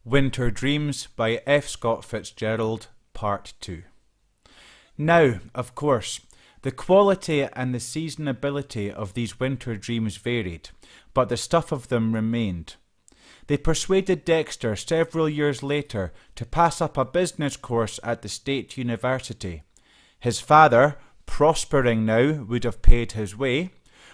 Winter Dreams by F. Scott Fitzgerald, Part 2. Now, of course, the quality and the seasonability of these winter dreams varied, but the stuff of them remained. They persuaded Dexter several years later to pass up a business course at the State University. His father, prospering now, would have paid his way,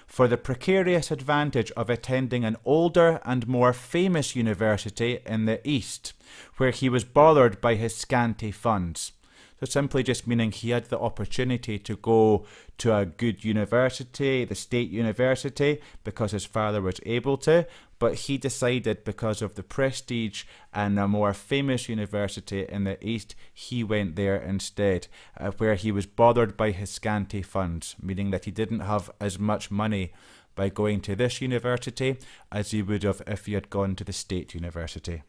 for the precarious advantage of attending an older and more famous university in the East, where he was bothered by his scanty funds. So simply just meaning he had the opportunity to go to a good university, the State University, because his father was able to, but he decided because of the prestige and a more famous university in the East, he went there instead, where he was bothered by his scanty funds, meaning that he didn't have as much money by going to this university as he would have if he had gone to the State University.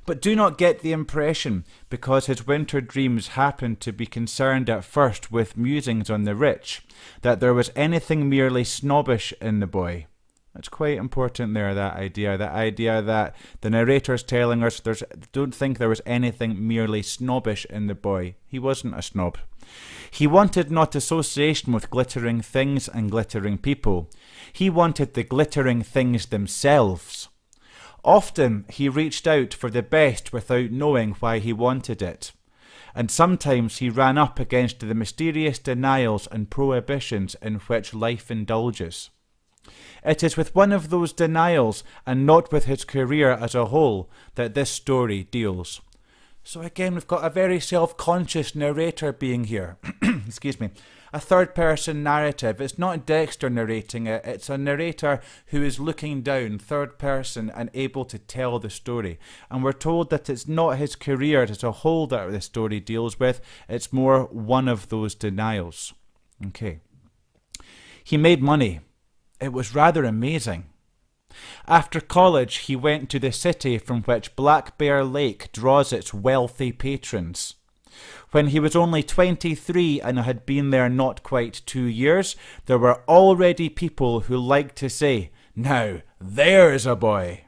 But do not get the impression, because his winter dreams happened to be concerned at first with musings on the rich, that there was anything merely snobbish in the boy. That's quite important there, that idea that the narrator's telling us don't think there was anything merely snobbish in the boy. He wasn't a snob. He wanted not association with glittering things and glittering people. He wanted the glittering things themselves. Often he reached out for the best without knowing why he wanted it, and sometimes he ran up against the mysterious denials and prohibitions in which life indulges. It is with one of those denials, and not with his career as a whole, that this story deals. So again, we've got a very self-conscious narrator being here. Excuse me. A third-person narrative. It's not Dexter narrating it. It's a narrator who is looking down, third person, and able to tell the story. And we're told that it's not his career as a whole that the story deals with. It's more one of those denials. Okay. He made money. It was rather amazing. After college, he went to the city from which Black Bear Lake draws its wealthy patrons. When he was only 23 and had been there not quite 2 years, there were already people who liked to say, "Now, there's a boy."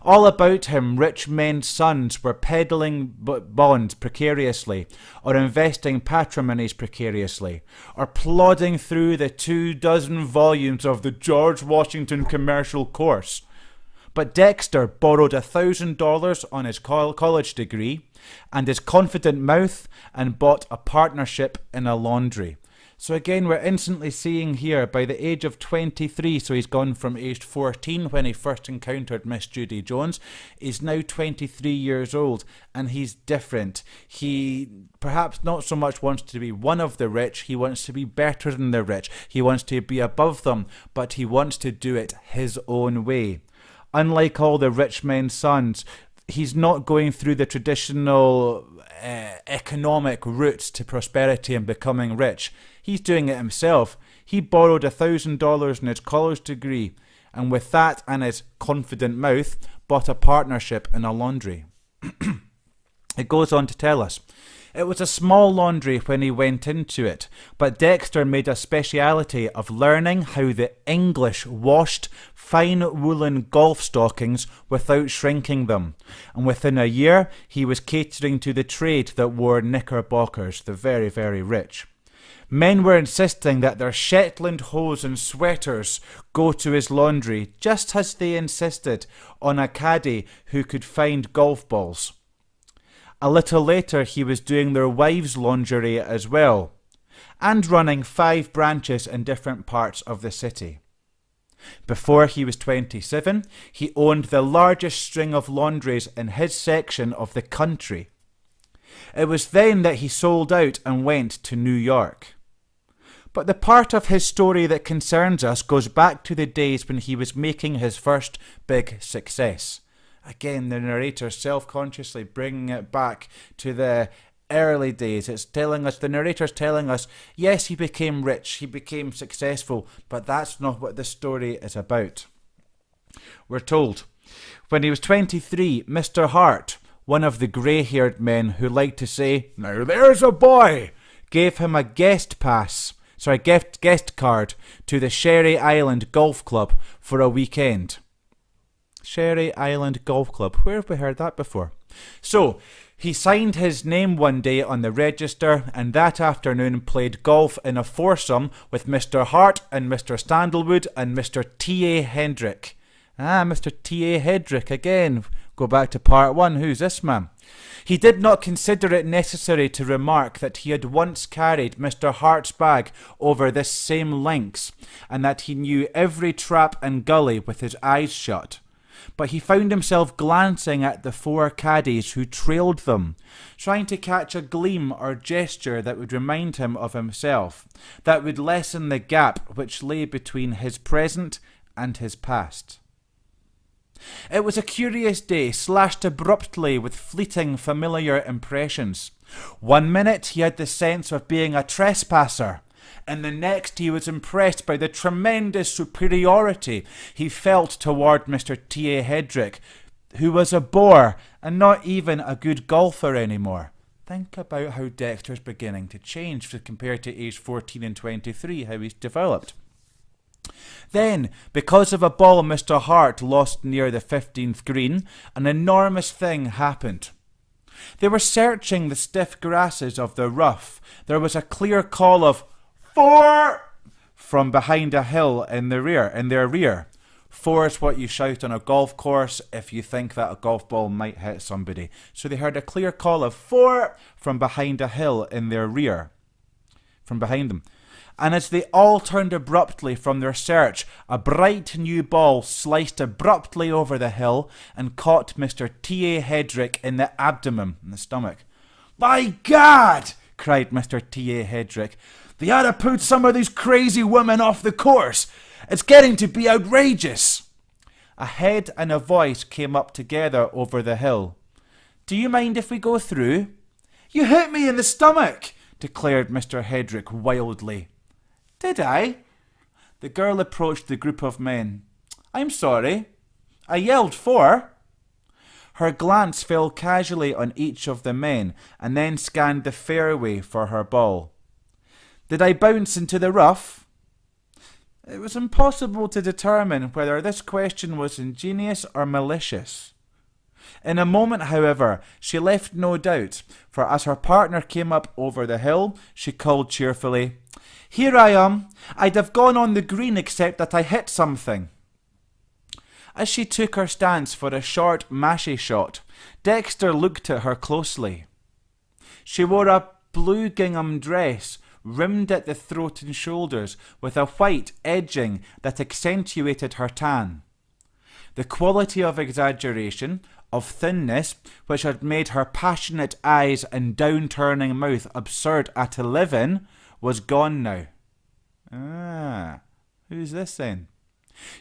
All about him, rich men's sons were peddling bonds precariously, or investing patrimonies precariously, or plodding through the 24 volumes of the George Washington Commercial Course. But Dexter borrowed $1,000 on his college degree and his confident mouth and bought a partnership in a laundry. So again, we're instantly seeing here, by the age of 23, so he's gone from age 14 when he first encountered Miss Judy Jones, he's now 23 years old, and he's different. He perhaps not so much wants to be one of the rich, he wants to be better than the rich, he wants to be above them, but he wants to do it his own way. Unlike all the rich men's sons, he's not going through the traditional economic routes to prosperity and becoming rich. He's doing it himself. He borrowed $1,000 in his college degree, and with that and his confident mouth, bought a partnership in a laundry. It goes on to tell us, it was a small laundry when he went into it, but Dexter made a speciality of learning how the English washed fine woolen golf stockings without shrinking them, and within a year he was catering to the trade that wore knickerbockers, the very, very rich. Men were insisting that their Shetland hose and sweaters go to his laundry, just as they insisted on a caddy who could find golf balls. A little later he was doing their wives' lingerie as well, and running 5 branches in different parts of the city. Before he was 27, he owned the largest string of laundries in his section of the country. It was then that he sold out and went to New York. But the part of his story that concerns us goes back to the days when he was making his first big success. Again, the narrator self-consciously bringing it back to the early days. It's telling us, the narrator's telling us, yes, he became rich, he became successful, but that's not what this story is about. We're told, when he was 23, Mr. Hart, one of the grey-haired men who liked to say, "Now there's a boy," gave him a guest card to the Sherry Island Golf Club for a weekend. Sherry Island Golf Club. Where have we heard that before? So, he signed his name one day on the register and that afternoon played golf in a foursome with Mr. Hart and Mr. Standlewood and Mr. T.A. Hendrick. Mr. T.A. Hendrick again. Go back to part 1. Who's this man? He did not consider it necessary to remark that he had once carried Mr. Hart's bag over this same links, and that he knew every trap and gully with his eyes shut. But he found himself glancing at the 4 caddies who trailed them, trying to catch a gleam or gesture that would remind him of himself, that would lessen the gap which lay between his present and his past. It was a curious day, slashed abruptly with fleeting familiar impressions. 1 minute he had the sense of being a trespasser, and the next he was impressed by the tremendous superiority he felt toward Mr. T.A. Hendrick, who was a bore and not even a good golfer anymore. Think about how Dexter's beginning to change compared to age 14 and 23, how he's developed. Then, because of a ball Mr. Hart lost near the 15th green, an enormous thing happened. They were searching the stiff grasses of the rough. There was a clear call of 4 from behind a hill in their rear. 4 is what you shout on a golf course if you think that a golf ball might hit somebody. So they heard a clear call of 4 from behind a hill in their rear. From behind them. And as they all turned abruptly from their search, a bright new ball sliced abruptly over the hill and caught Mr. T.A. Hendrick in the abdomen, in the stomach. "By Gad!" cried Mr. T.A. Hendrick. "They ought to put some of these crazy women off the course. It's getting to be outrageous." A head and a voice came up together over the hill. "Do you mind if we go through?" "You hit me in the stomach," declared Mr. Hendrick wildly. "Did I?" The girl approached the group of men. "I'm sorry. I yelled 4. Her glance fell casually on each of the men and then scanned the fairway for her ball. "Did I bounce into the rough?" It was impossible to determine whether this question was ingenious or malicious. In a moment, however, she left no doubt, for as her partner came up over the hill, she called cheerfully, "Here I am. I'd have gone on the green except that I hit something." As she took her stance for a short mashie shot, Dexter looked at her closely. She wore a blue gingham dress, rimmed at the throat and shoulders, with a white edging that accentuated her tan. The quality of exaggeration, of thinness, which had made her passionate eyes and down-turning mouth absurd at 11, was gone now. Who's this then?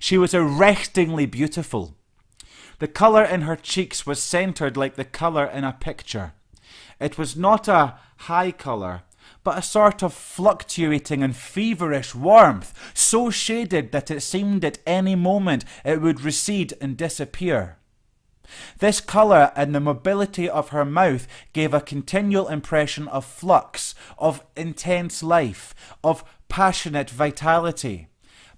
She was arrestingly beautiful. The colour in her cheeks was centred like the colour in a picture. It was not a high colour, but a sort of fluctuating and feverish warmth, so shaded that it seemed at any moment it would recede and disappear. This colour and the mobility of her mouth gave a continual impression of flux, of intense life, of passionate vitality,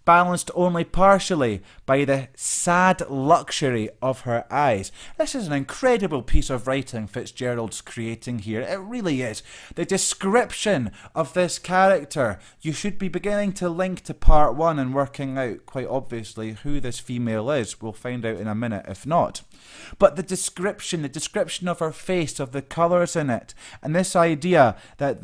balanced only partially by the sad luxury of her eyes. This is an incredible piece of writing Fitzgerald's creating here. It really is. The description of this character, you should be beginning to link to part 1 and working out quite obviously who this female is. We'll find out in a minute if not. But the description of her face, of the colours in it, and this idea that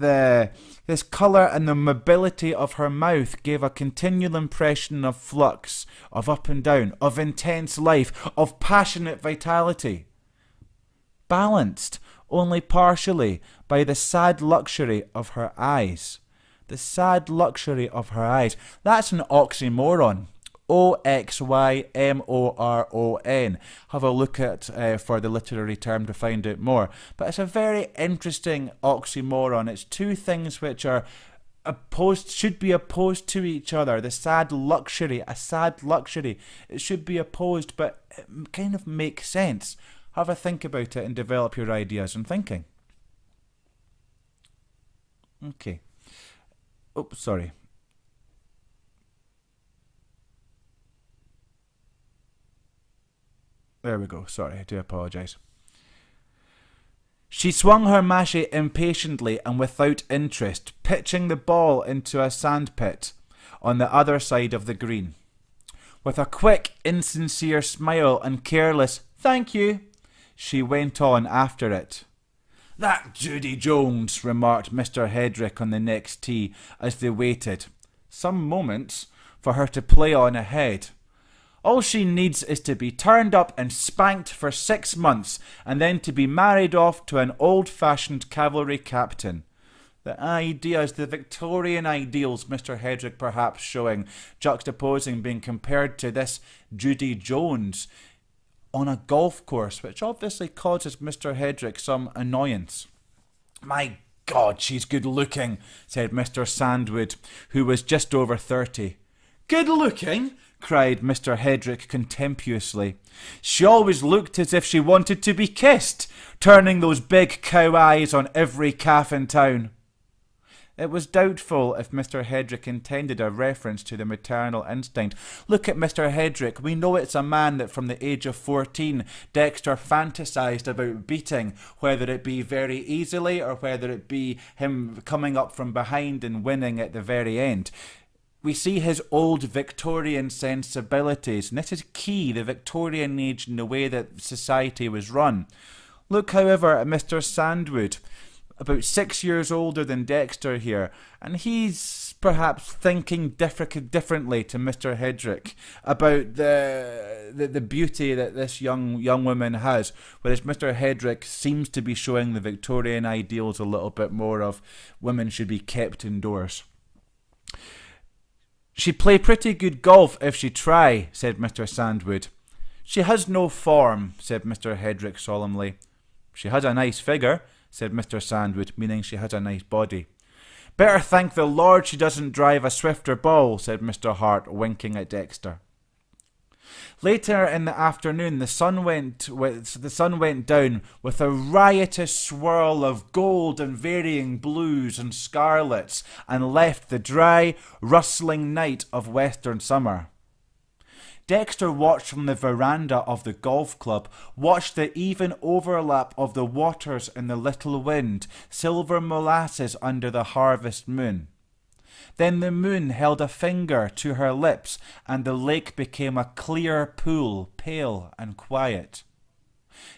this colour and the mobility of her mouth gave a continual impression of flux, of up and down, of intense life, of passionate vitality, balanced only partially by the sad luxury of her eyes. The sad luxury of her eyes. That's an oxymoron. Oxymoron. Have a look at for the literary term to find out more. But it's a very interesting oxymoron. It's two things which are opposed, should be opposed to each other. The sad luxury, a sad luxury. It should be opposed, but it kind of makes sense. Have a think about it and develop your ideas and thinking. Okay. Oh, sorry. There we go. Sorry, I do apologise. She swung her mashie impatiently and without interest, pitching the ball into a sandpit on the other side of the green. With a quick, insincere smile and careless "thank you," she went on after it. "That Judy Jones," remarked Mr. Hedrick on the next tee as they waited, some moments, for her to play on ahead. "All she needs is to be turned up and spanked for 6 months, and then to be married off to an old-fashioned cavalry captain." The ideas, the Victorian ideals, Mr. Hedrick perhaps showing, juxtaposing, being compared to this Judy Jones on a golf course, which obviously causes Mr. Hedrick some annoyance. "My God, she's good looking," said Mr. Sandwood, who was just over 30. "Good looking?" cried Mr. Hedrick contemptuously. "She always looked as if she wanted to be kissed, turning those big cow eyes on every calf in town." It was doubtful if Mr. Hedrick intended a reference to the maternal instinct. Look at Mr. Hedrick. We know it's a man that from the age of 14 Dexter fantasised about beating, whether it be very easily or whether it be him coming up from behind and winning at the very end. We see his old Victorian sensibilities, and this is key, the Victorian age and the way that society was run. Look, however, at Mr. Sandwood, about 6 years older than Dexter here, and he's perhaps thinking differently to Mr. Hedrick about the beauty that this young woman has, whereas Mr. Hedrick seems to be showing the Victorian ideals a little bit more of women should be kept indoors. "She'd play pretty good golf if she'd try," said Mr. Sandwood. "She has no form," said Mr. Hedrick solemnly. "She has a nice figure," said Mr. Sandwood, meaning she has a nice body. "Better thank the Lord she doesn't drive a swifter ball," said Mr. Hart, winking at Dexter. Later in the afternoon, the sun went down with a riotous swirl of gold and varying blues and scarlets, and left the dry, rustling night of western summer. Dexter watched from the veranda of the golf club, watched the even overlap of the waters in the little wind, silver molasses under the harvest moon. Then the moon held a finger to her lips, and the lake became a clear pool, pale and quiet.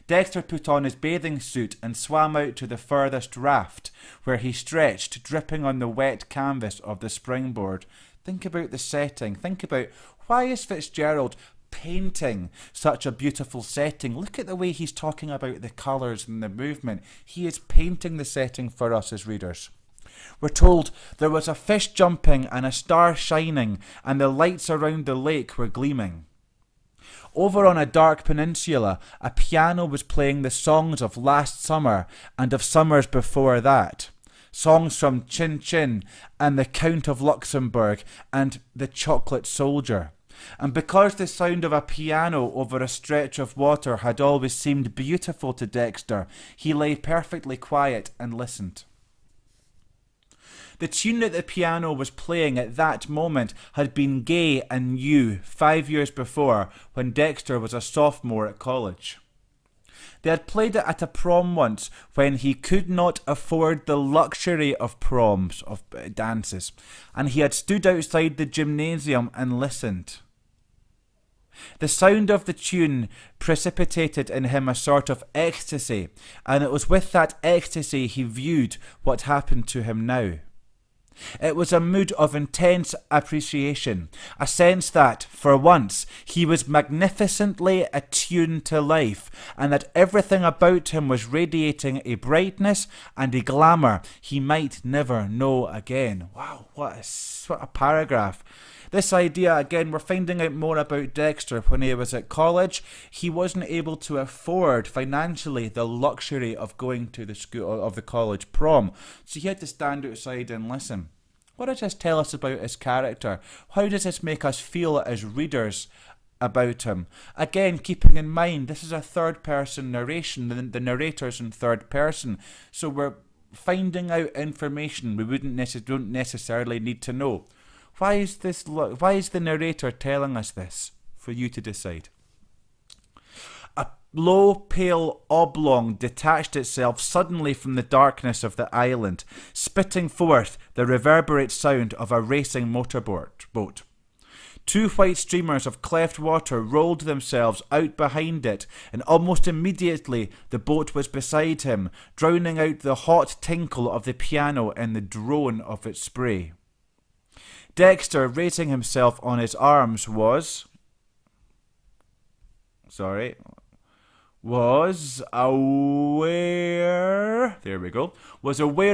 Dexter put on his bathing suit and swam out to the furthest raft, where he stretched, dripping on the wet canvas of the springboard. Think about the setting. Think about, why is Fitzgerald painting such a beautiful setting? Look at the way he's talking about the colours and the movement. He is painting the setting for us as readers. We're told there was a fish jumping and a star shining, and the lights around the lake were gleaming. Over on a dark peninsula, a piano was playing the songs of last summer and of summers before that. Songs from Chin Chin and the Count of Luxembourg and the Chocolate Soldier. And because the sound of a piano over a stretch of water had always seemed beautiful to Dexter, he lay perfectly quiet and listened. The tune that the piano was playing at that moment had been gay and new 5 years before, when Dexter was a sophomore at college. They had played it at a prom once when he could not afford the luxury of proms, of dances, and he had stood outside the gymnasium and listened. The sound of the tune precipitated in him a sort of ecstasy, and it was with that ecstasy he viewed what happened to him now. It was a mood of intense appreciation, a sense that, for once, he was magnificently attuned to life, and that everything about him was radiating a brightness and a glamour he might never know again. Wow, what a paragraph. This idea, again, we're finding out more about Dexter. When he was at college, he wasn't able to afford financially the luxury of going to the school of the college prom, so he had to stand outside and listen. What does this tell us about his character? How does this make us feel as readers about him? Again, keeping in mind, this is a third-person narration. The narrator's in third person, so we're finding out information we don't necessarily need to know. Why is the narrator telling us this? For you to decide. A low, pale oblong detached itself suddenly from the darkness of the island, spitting forth the reverberate sound of a racing motorboat. Two white streamers of cleft water rolled themselves out behind it, and almost immediately the boat was beside him, drowning out the hot tinkle of the piano and the drone of its spray. Dexter, raising himself on his arms, was aware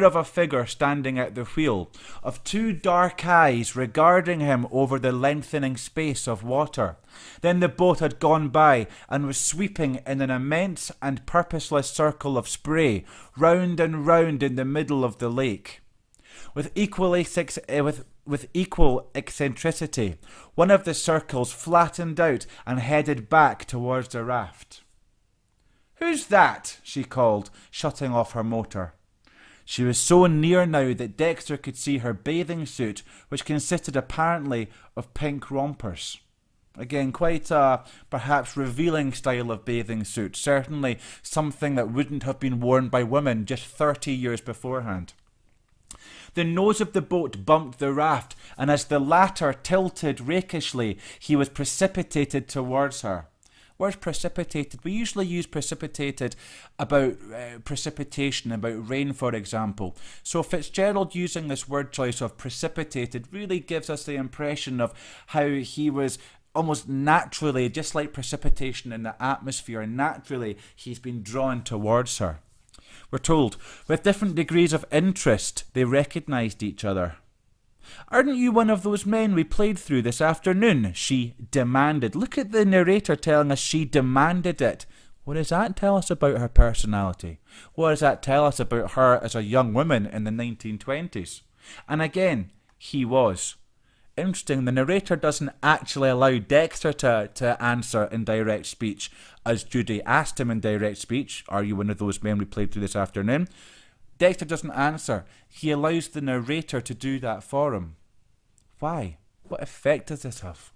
of a figure standing at the wheel, of two dark eyes regarding him over the lengthening space of water. Then the boat had gone by and was sweeping in an immense and purposeless circle of spray, round and round in the middle of the lake. With equal eccentricity, one of the circles flattened out and headed back towards the raft. "Who's that?" she called, shutting off her motor. She was so near now that Dexter could see her bathing suit, which consisted apparently of pink rompers. Again, quite a perhaps revealing style of bathing suit, certainly something that wouldn't have been worn by women just 30 years beforehand. The nose of the boat bumped the raft, and as the latter tilted rakishly, he was precipitated towards her. Where's precipitated? We usually use precipitated about precipitation, about rain, for example. So Fitzgerald using this word choice of precipitated really gives us the impression of how he was almost naturally, just like precipitation in the atmosphere, naturally he's been drawn towards her. We're told, with different degrees of interest, they recognised each other. "Aren't you one of those men we played through this afternoon?" she demanded. Look at the narrator telling us she demanded it. What does that tell us about her personality? What does that tell us about her as a young woman in the 1920s? And again, he was. Interesting, the narrator doesn't actually allow Dexter to answer in direct speech, as Judy asked him in direct speech, "Are you one of those men we played through this afternoon?" Dexter doesn't answer. He allows the narrator to do that for him. Why? What effect does this have?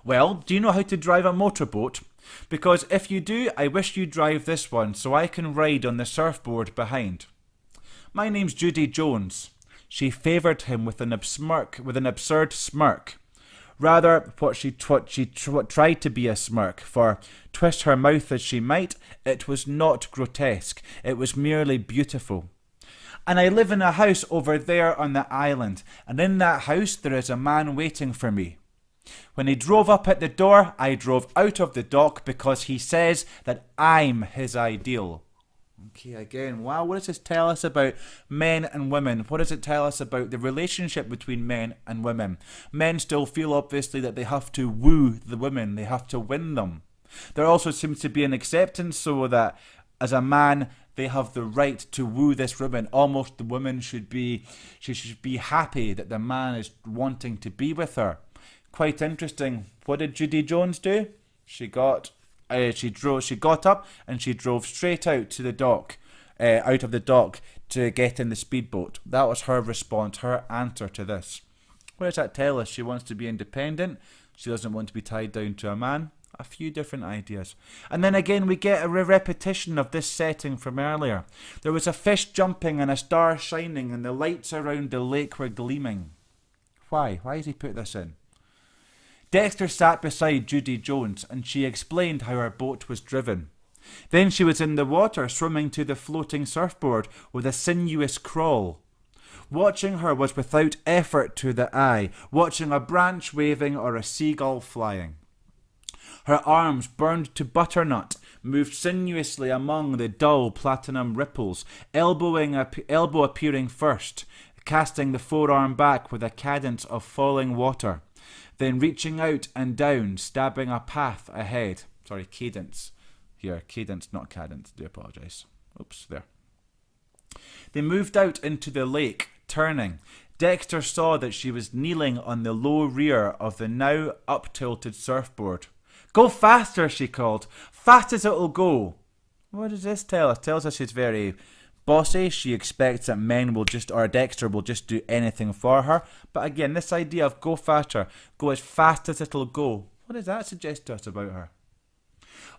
Well, do you know how to drive a motorboat? Because if you do, I wish you'd drive this one so I can ride on the surfboard behind. "My name's Judy Jones." She favoured him with an absurd smirk. Rather, what she tried to be a smirk, for, twist her mouth as she might, it was not grotesque, it was merely beautiful. "And I live in a house over there on the island, and in that house there is a man waiting for me. When he drove up at the door, I drove out of the dock because he says that I'm his ideal." Okay, again, wow, what does this tell us about men and women? What does it tell us about the relationship between men and women? Men still feel, obviously, that they have to woo the women, they have to win them. There also seems to be an acceptance so that, as a man, they have the right to woo this woman. Almost the woman should be happy that the man is wanting to be with her. Quite interesting. What did Judy Jones do? She got up and she drove straight out of the dock to get in the speedboat. That was her response, her answer to this. What does that tell us? She wants to be independent. She doesn't want to be tied down to a man. A few different ideas. And then again we get a repetition of this setting from earlier. There was a fish jumping and a star shining and the lights around the lake were gleaming. Why? Why has he put this in? Dexter sat beside Judy Jones and she explained how her boat was driven. Then she was in the water swimming to the floating surfboard with a sinuous crawl. Watching her was without effort to the eye, watching a branch waving or a seagull flying. Her arms, burned to butternut, moved sinuously among the dull platinum ripples, elbow appearing first, casting the forearm back with a cadence of falling water, then reaching out and down, stabbing a path ahead. Sorry, cadence. Here, cadence, not cadence. Do apologise. Oops, there. They moved out into the lake, turning. Dexter saw that she was kneeling on the low rear of the now up-tilted surfboard. "Go faster," she called. "Fast as it'll go." What does this tell us? It tells us she's very bossy. She expects that Dexter will just do anything for her. But again, this idea of go faster, go as fast as it'll go. What does that suggest to us about her?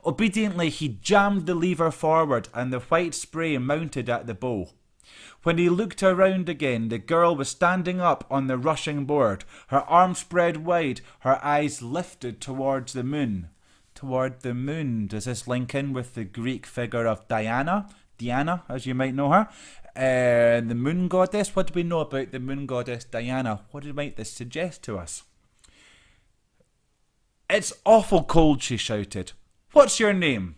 Obediently, he jammed the lever forward and the white spray mounted at the bow. When he looked around again, the girl was standing up on the rushing board, her arms spread wide, her eyes lifted towards the moon. Toward the moon. Does this link in with the Greek figure of Diana, as you might know her? The moon goddess. What do we know about the moon goddess Diana? What might this suggest to us? It's awful cold, she shouted. What's your name?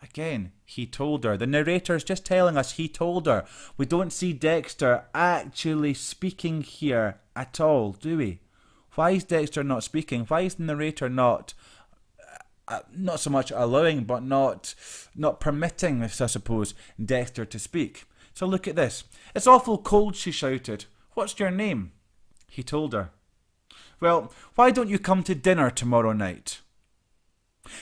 Again, he told her. The narrator's just telling us he told her. We don't see Dexter actually speaking here at all, do we? Why is Dexter not speaking? Why is the narrator not so much allowing, but not permitting, I suppose, Dexter to speak? So look at this. It's awful cold, she shouted. What's your name? He told her. Well, why don't you come to dinner tomorrow night?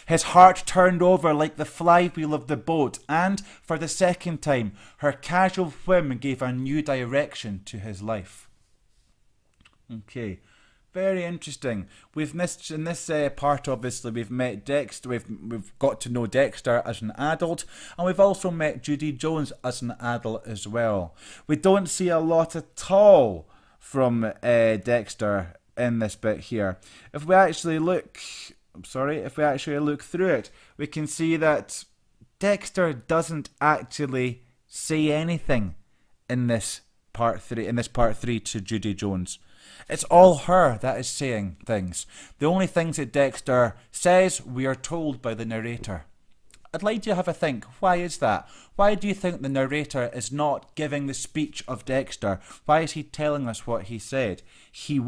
His heart turned over like the flywheel of the boat, and, for the second time, her casual whim gave a new direction to his life. Okay, very interesting. In this part, obviously, we've met Dexter. We've got to know Dexter as an adult, and we've also met Judy Jones as an adult as well. We don't see a lot at all from Dexter in this bit here. If we actually look through it, we can see that Dexter doesn't actually say anything in this part 3 to Judy Jones. It's all her that is saying things. The only things that Dexter says, we are told by the narrator. I'd like you to have a think. Why is that? Why do you think the narrator is not giving the speech of Dexter? Why is he telling us what he said? He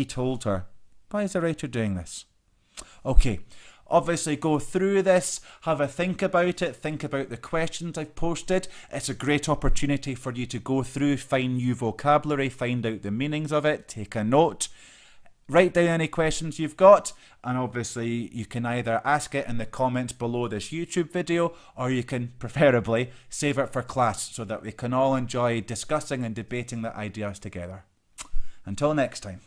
told her. Why is the writer doing this? Okay, obviously go through this, have a think about it, think about the questions I've posted. It's a great opportunity for you to go through, find new vocabulary, find out the meanings of it, take a note, write down any questions you've got, and obviously you can either ask it in the comments below this YouTube video, or you can preferably save it for class so that we can all enjoy discussing and debating the ideas together. Until next time.